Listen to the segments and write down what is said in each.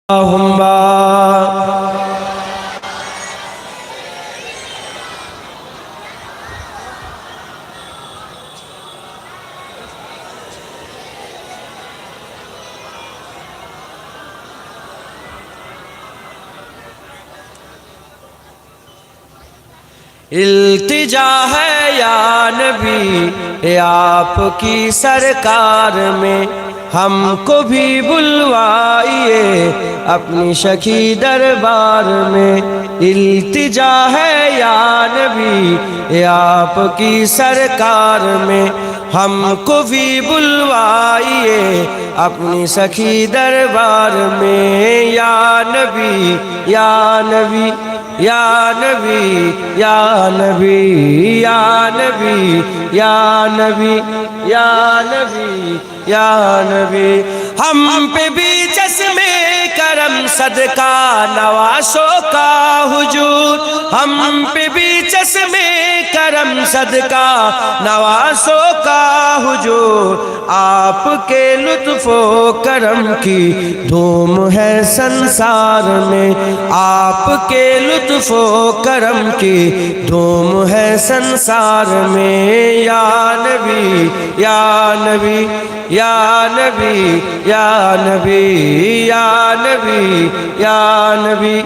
اللہم التجا ہے یا نبی آپ کی سرکار میں، ہم کو بھی بلوائیے اپنی شکی دربار میں۔ التجا ہے یا نبی آپ کی سرکار میں، ہم کو بھی بلوائیے اپنی سخی دربار میں۔ یا نبی یا نبی یا نبی یا نبی یا نبی یا نبی یا نبی یا نبی، ہم پہ بھی چشمے کرم صدقہ نوازوں کا حضور، ہم پہ بھی چشمے کرم صدقہ نوازوں کا حضور۔ آپ کے لطف و کرم کی دھوم ہے سنسار میں، آپ کے لطف و کرم کی دھوم ہے سنسار میں۔ یا نبی یا نبی یا نبی یا نبی یا نبی یا نبی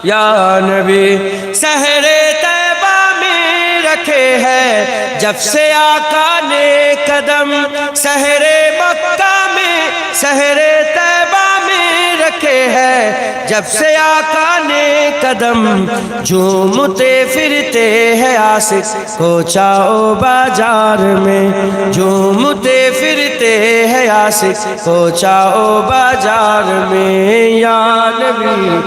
یا نبی، سحر طیبہ میں رکھے ہے جب سے آقا نے قدم، سحر مکہ میں سحر طیبہ میں رکھے ہے جب سے آقا نے قدم، جھومتے پھرتے ہیں عاشق کوچہ و بازار میں، جھومتے پھرتے ہیں عاشق کوچہ و بازار میں۔ یا نبی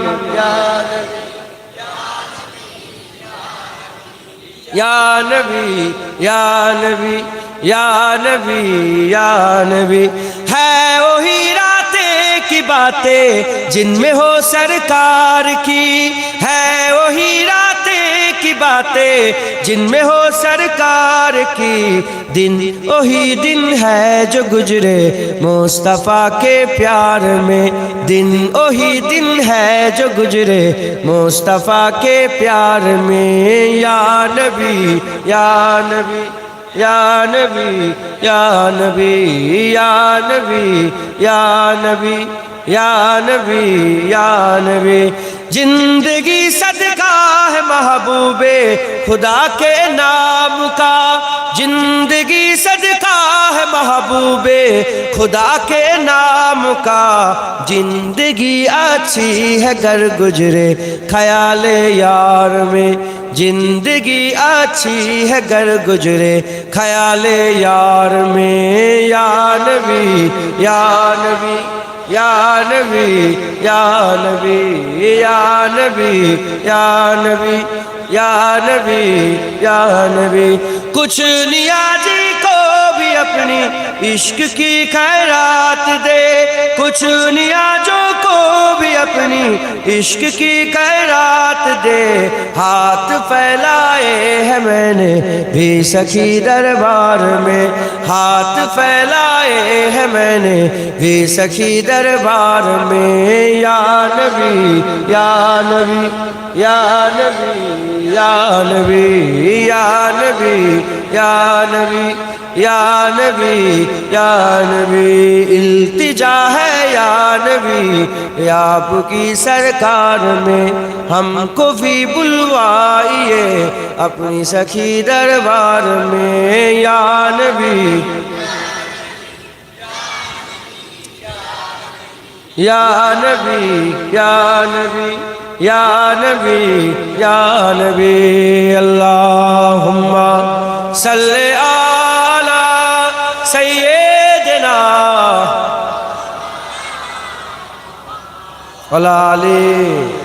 یا نبی یا نبی یا نبی یا نبی، ہے وہی راتیں کی باتیں جن میں ہو سرکار کی، ہے وہی راتیں کی باتیں جن میں ہو سرکار کی، دن وہی دن ہے جو گزرے مصطفیٰ کے پیار میں، دن وہی دن ہے جو گزرے مصطفیٰ کے پیار میں۔ یا نبی یا نبی یا نبی یا نبی یا نبی یا نبی یا نبی یا نبی، زندگی صدقہ ہے محبوب خدا کے نام کا، زندگی صدقہ ہے محبوب خدا کے نام کا، زندگی اچھی ہے گر گزرے خیال یار میں، زندگی اچھی ہے گر گزرے خیال یار میں۔ یا نبی یا نبی یا نبی یا نبی یا نبی یا نبی یا نبی یا نبی، کچھ نیازی کو بھی اپنی عشق کی خیرات دے، کچھ نیازوں کو بھی اپنی عشق کی خیرات دے، ہاتھ پھیلائے ہیں میں نے بھی سخی دربار میں، ہاتھ پھیلائے ہیں میں نے بھی سخی دربار میں۔ یا نبی یا نبی یا نبی یا نبی یا نبی یا نبی یا نبی یا نبی، التجا ہے یا نبی آپ کی سرکار میں، ہم کو بھی بلوائیے اپنی سخی دربار میں۔ یا نبی یا نبی یا نبی یا نبی یا نبی، اللہم صلی علی سیدنا وعلی